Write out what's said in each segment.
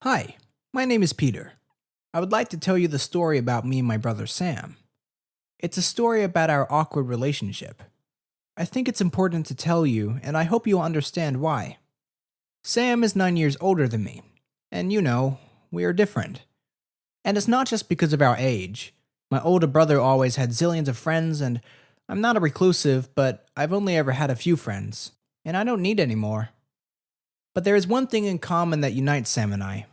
Hi, my name is Peter. I would like to tell you the story about me and my brother Sam. It's a story about our awkward relationship. I think it's important to tell you, and I hope you'll understand why. Sam is 9 years older than me, and we are different. And it's not just because of our age. My older brother always had zillions of friends, and I'm not a reclusive, but I've only ever had a few friends, and I don't need any more. But there is one thing in common that unites Sam and I.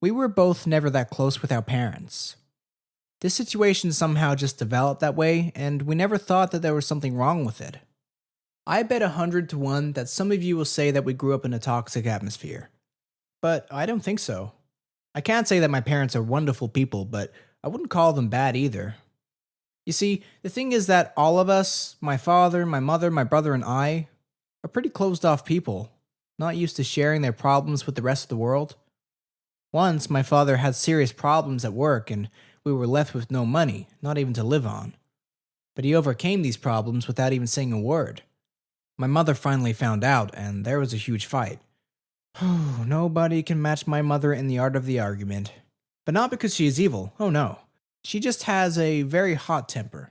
We were both never that close with our parents. This situation somehow just developed that way, and we never thought that there was something wrong with it. I bet 100 to 1 that some of you will say that we grew up in a toxic atmosphere. But I don't think so. I can't say that my parents are wonderful people, but I wouldn't call them bad either. You see, the thing is that all of us, my father, my mother, my brother, and I, are pretty closed off people, not used to sharing their problems with the rest of the world. Once, my father had serious problems at work and we were left with no money, not even to live on. But he overcame these problems without even saying a word. My mother finally found out, and there was a huge fight. Nobody can match my mother in the art of the argument. But not because she is evil, oh no. She just has a very hot temper.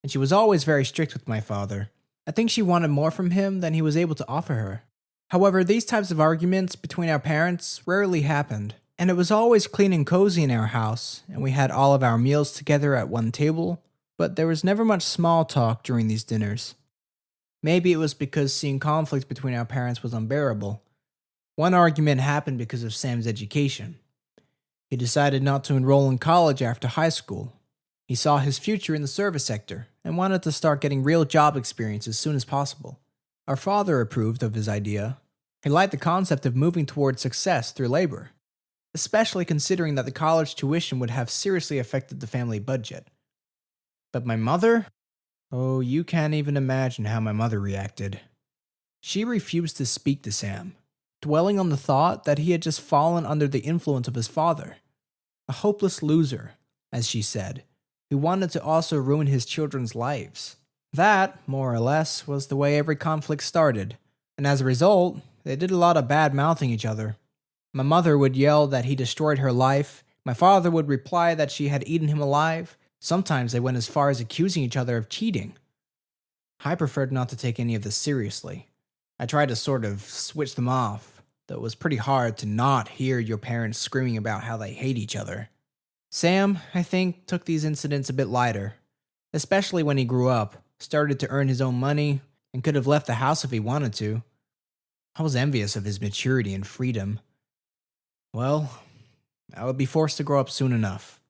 And she was always very strict with my father. I think she wanted more from him than he was able to offer her. However, these types of arguments between our parents rarely happened, and it was always clean and cozy in our house, and we had all of our meals together at one table, but there was never much small talk during these dinners. Maybe it was because seeing conflict between our parents was unbearable. One argument happened because of Sam's education. He decided not to enroll in college after high school. He saw his future in the service sector and wanted to start getting real job experience as soon as possible. Our father approved of his idea. He liked the concept of moving towards success through labor, especially considering that the college tuition would have seriously affected the family budget. But my mother? Oh, you can't even imagine how my mother reacted. She refused to speak to Sam, dwelling on the thought that he had just fallen under the influence of his father. A hopeless loser, as she said, who wanted to also ruin his children's lives. That, more or less, was the way every conflict started, and as a result, they did a lot of bad mouthing each other. My mother would yell that he destroyed her life, my father would reply that she had eaten him alive. Sometimes they went as far as accusing each other of cheating. I preferred not to take any of this seriously. I tried to sort of switch them off, though it was pretty hard to not hear your parents screaming about how they hate each other. Sam, I think, took these incidents a bit lighter, especially when he grew up, started to earn his own money, and could have left the house if he wanted to. I was envious of his maturity and freedom. Well, I would be forced to grow up soon enough.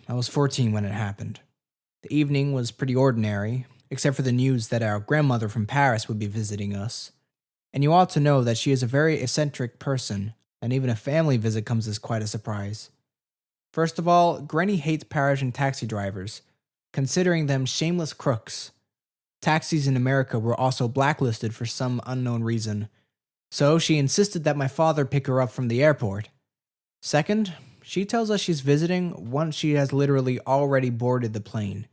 I was 14 when it happened. The evening was pretty ordinary, except for the news that our grandmother from Paris would be visiting us. And you ought to know that she is a very eccentric person, and even a family visit comes as quite a surprise. First of all, Granny hates Parisian taxi drivers, considering them shameless crooks. Taxis in America were also blacklisted for some unknown reason, so she insisted that my father pick her up from the airport. Second, she tells us she's visiting once she has literally already boarded the plane.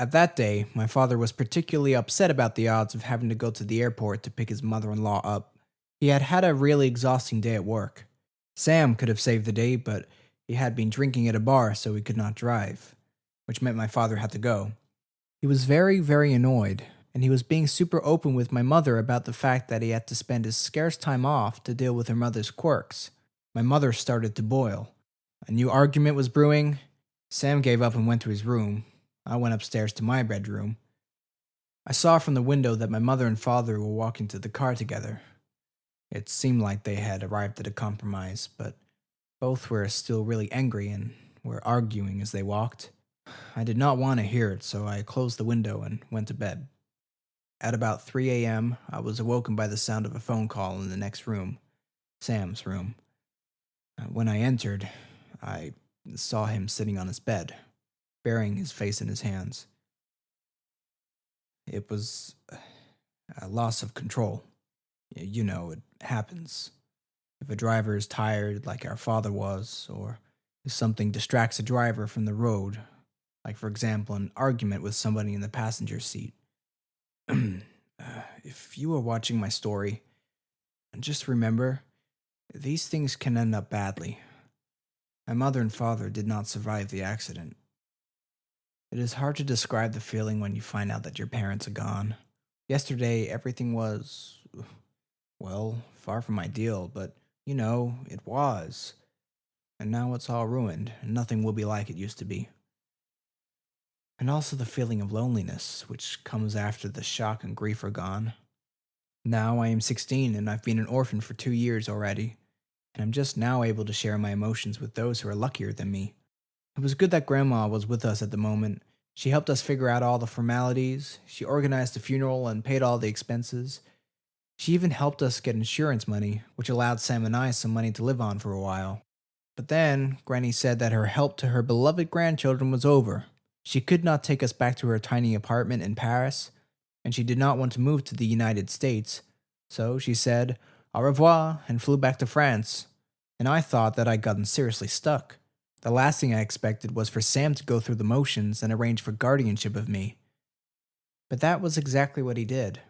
At that day, my father was particularly upset about the odds of having to go to the airport to pick his mother-in-law up. He had had a really exhausting day at work. Sam could have saved the day, but he had been drinking at a bar, so he could not drive, which meant my father had to go. He was very, very annoyed, and he was being super open with my mother about the fact that he had to spend his scarce time off to deal with her mother's quirks. My mother started to boil. A new argument was brewing. Sam gave up and went to his room. I went upstairs to my bedroom. I saw from the window that my mother and father were walking to the car together. It seemed like they had arrived at a compromise, but both were still really angry and were arguing as they walked. I did not want to hear it, so I closed the window and went to bed. At about 3 a.m., I was awoken by the sound of a phone call in the next room, Sam's room. When I entered, I saw him sitting on his bed, burying his face in his hands. It was a loss of control. You know, it happens. If a driver is tired, like our father was, or if something distracts a driver from the road, like for example, an argument with somebody in the passenger seat. If you are watching my story, just remember, These things can end up badly. My mother and father did not survive the accident. It is hard to describe the feeling when you find out that your parents are gone. Yesterday, everything was, well, far from ideal, but it was. And now it's all ruined, and nothing will be like it used to be. And also the feeling of loneliness, which comes after the shock and grief are gone. Now I am 16 and I've been an orphan for 2 years already, and I'm just now able to share my emotions with those who are luckier than me. It was good that Grandma was with us at the moment. She helped us figure out all the formalities, she organized the funeral and paid all the expenses. She even helped us get insurance money, which allowed Sam and I some money to live on for a while. But then, Granny said that her help to her beloved grandchildren was over. She could not take us back to her tiny apartment in Paris, and she did not want to move to the United States, so she said au revoir and flew back to France. And I thought that I'd gotten seriously stuck. The last thing I expected was for Sam to go through the motions and arrange for guardianship of me. But that was exactly what he did.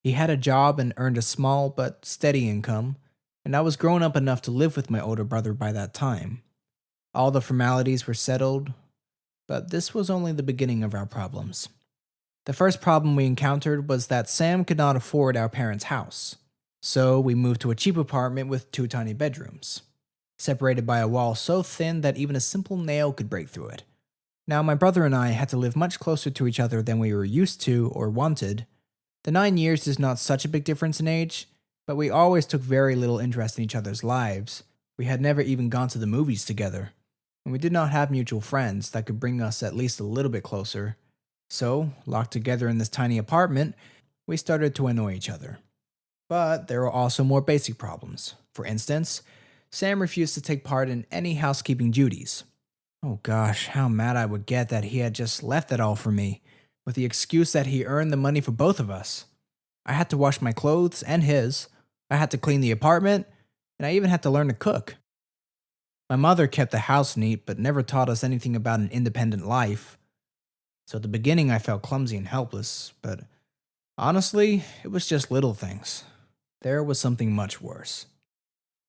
He had a job and earned a small but steady income, and I was grown up enough to live with my older brother by that time. All the formalities were settled, but this was only the beginning of our problems. The first problem we encountered was that Sam could not afford our parents' house, so we moved to a cheap apartment with 2 tiny bedrooms, separated by a wall so thin that even a simple nail could break through it. Now, my brother and I had to live much closer to each other than we were used to or wanted. The 9 years is not such a big difference in age, but we always took very little interest in each other's lives. We had never even gone to the movies together, and we did not have mutual friends that could bring us at least a little bit closer. So, locked together in this tiny apartment, we started to annoy each other. But there were also more basic problems. For instance, Sam refused to take part in any housekeeping duties. Oh gosh, how mad I would get that he had just left it all for me, with the excuse that he earned the money for both of us. I had to wash my clothes and his, I had to clean the apartment, and I even had to learn to cook. My mother kept the house neat but never taught us anything about an independent life. So at the beginning I felt clumsy and helpless, but honestly, it was just little things. There was something much worse.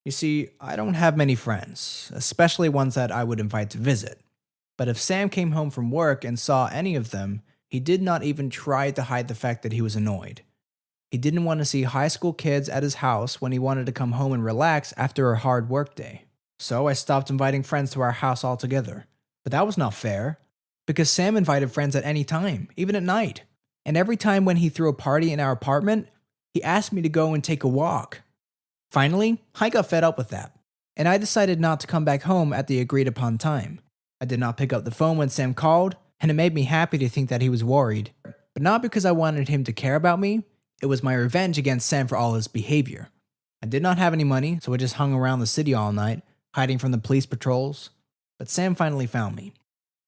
You see, I don't have many friends, especially ones that I would invite to visit. But if Sam came home from work and saw any of them, he did not even try to hide the fact that he was annoyed. He didn't want to see high school kids at his house when he wanted to come home and relax after a hard work day. So I stopped inviting friends to our house altogether. But that was not fair, because Sam invited friends at any time, even at night. And every time when he threw a party in our apartment, he asked me to go and take a walk. Finally, I got fed up with that, and I decided not to come back home at the agreed upon time. I did not pick up the phone when Sam called, and it made me happy to think that he was worried. But not because I wanted him to care about me, it was my revenge against Sam for all his behavior. I did not have any money, so I just hung around the city all night, hiding from the police patrols. But Sam finally found me.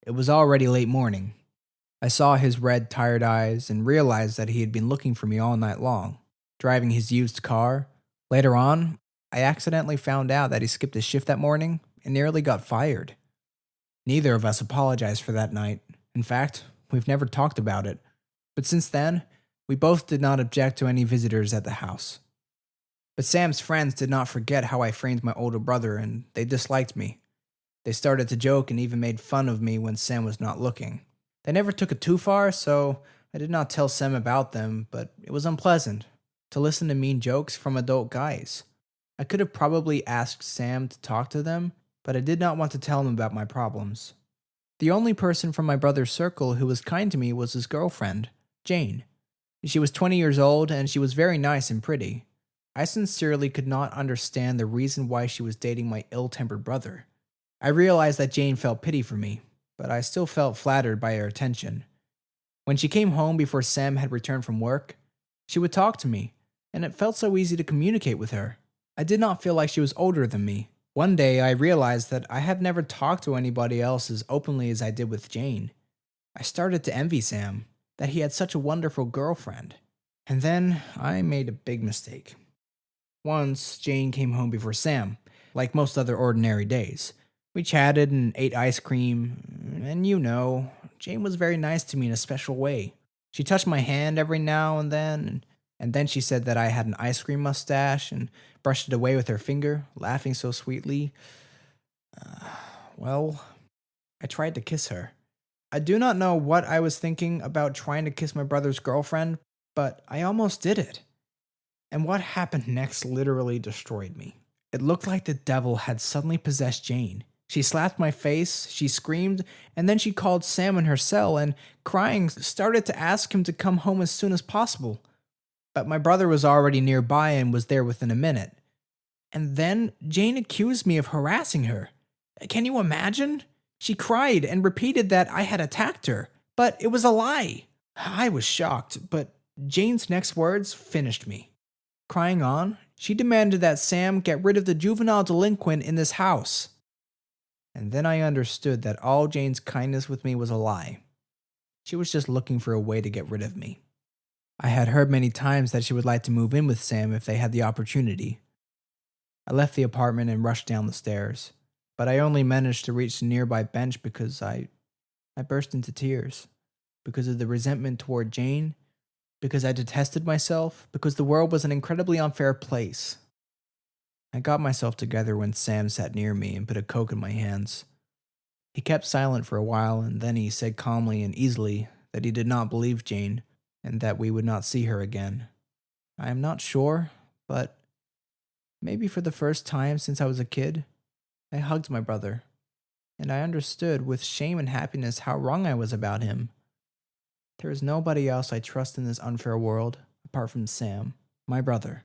It was already late morning. I saw his red, tired eyes and realized that he had been looking for me all night long, driving his used car. Later on, I accidentally found out that he skipped his shift that morning and nearly got fired. Neither of us apologized for that night. In fact, we've never talked about it. But since then, we both did not object to any visitors at the house. But Sam's friends did not forget how I framed my older brother, and they disliked me. They started to joke and even made fun of me when Sam was not looking. They never took it too far, so I did not tell Sam about them, but it was unpleasant to listen to mean jokes from adult guys. I could have probably asked Sam to talk to them, but I did not want to tell him about my problems. The only person from my brother's circle who was kind to me was his girlfriend, Jane. She was 20 years old and she was very nice and pretty. I sincerely could not understand the reason why she was dating my ill-tempered brother. I realized that Jane felt pity for me, but I still felt flattered by her attention. When she came home before Sam had returned from work, she would talk to me, and it felt so easy to communicate with her. I did not feel like she was older than me. One day, I realized that I had never talked to anybody else as openly as I did with Jane. I started to envy Sam, that he had such a wonderful girlfriend. And then, I made a big mistake. Once, Jane came home before Sam, like most other ordinary days. We chatted and ate ice cream, and Jane was very nice to me in a special way. She touched my hand every now and then, And then she said that I had an ice cream mustache and brushed it away with her finger, laughing so sweetly. Well, I tried to kiss her. I do not know what I was thinking about trying to kiss my brother's girlfriend, but I almost did it. And what happened next literally destroyed me. It looked like the devil had suddenly possessed Jane. She slapped my face, she screamed, and then she called Sam in her cell and, crying, started to ask him to come home as soon as possible. But my brother was already nearby and was there within a minute. And then Jane accused me of harassing her. Can you imagine? She cried and repeated that I had attacked her, but it was a lie. I was shocked, but Jane's next words finished me. Crying on, she demanded that Sam get rid of the juvenile delinquent in this house. And then I understood that all Jane's kindness with me was a lie. She was just looking for a way to get rid of me. I had heard many times that she would like to move in with Sam if they had the opportunity. I left the apartment and rushed down the stairs, but I only managed to reach the nearby bench because I burst into tears. Because of the resentment toward Jane, because I detested myself, because the world was an incredibly unfair place. I got myself together when Sam sat near me and put a Coke in my hands. He kept silent for a while, and then he said calmly and easily that he did not believe Jane, and that we would not see her again. I am not sure, but maybe for the first time since I was a kid, I hugged my brother, and I understood with shame and happiness how wrong I was about him. There is nobody else I trust in this unfair world apart from Sam, my brother.